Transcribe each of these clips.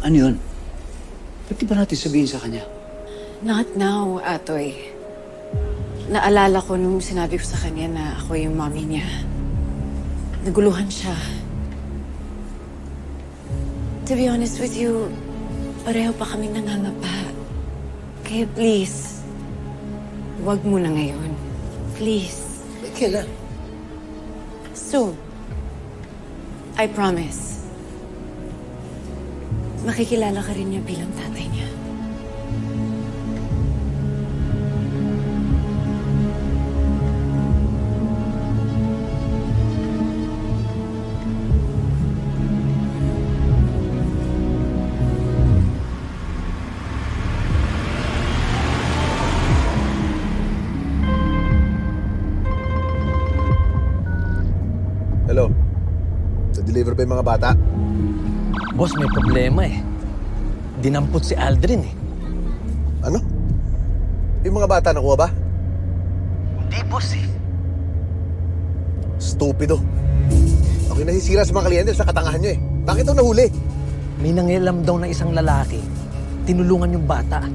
Ano yun? Ba't di ba natin sabihin sa kanya? Not now, Atoy. Naalala ko nung sinabi ko sa kanya na ako yung mommy niya. Naguluhan siya. To be honest with you, pareho pa kaming nangangapa. Kaya please, wag mo na ngayon. Please. Kailan? Soon. I promise. Makikilala ka rin niya bilang tatay niya. Hello? Na-deliver ba yung mga bata? Boss, may problema eh. Dinampot si Aldrin eh. Ano? Yung mga bata nakuha ba? Hindi, boss eh. Stupido. Ako'y nasisira sa mga kliyente sa katangahan nyo eh. Bakit ito nahuli? May nangialam daw na isang lalaki. Tinulungan yung bata.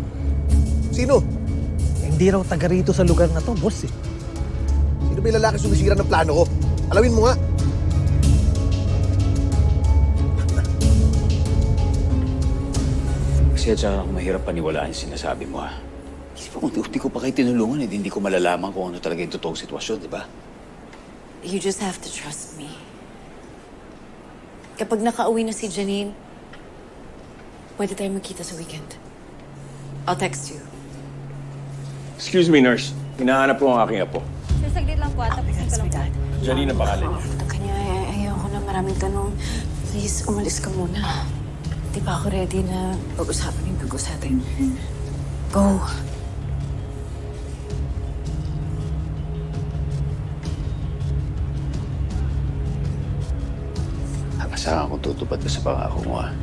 Sino? Hindi raw taga rito sa lugar na to, boss eh. Sino ba yung lalaki sumisira ng plano ko? Alawin mo nga. Kasi at saka mahirap paniwalaan yung sinasabi mo, ha? Kasi pa unti-unti ko pa kayo tinulungan, hindi ko malalaman kung ano talaga yung totoong sitwasyon, di ba? You just have to trust me. Kapag nakauwi na si Janine, pwede tayo magkita sa weekend. I'll text you. Excuse me, nurse. Hinahanap po ang aking apo. Sir, saglit lang po. Tapusin ko lang po. Janine ang pangalan niya. Ang kanya, ayoko na maraming tanong. Please, umalis ka muna. Di ba ako ready na pag-usapan yung dugo sa atin? Go. Asahan kong tutupad ka sa pangako mo, ha?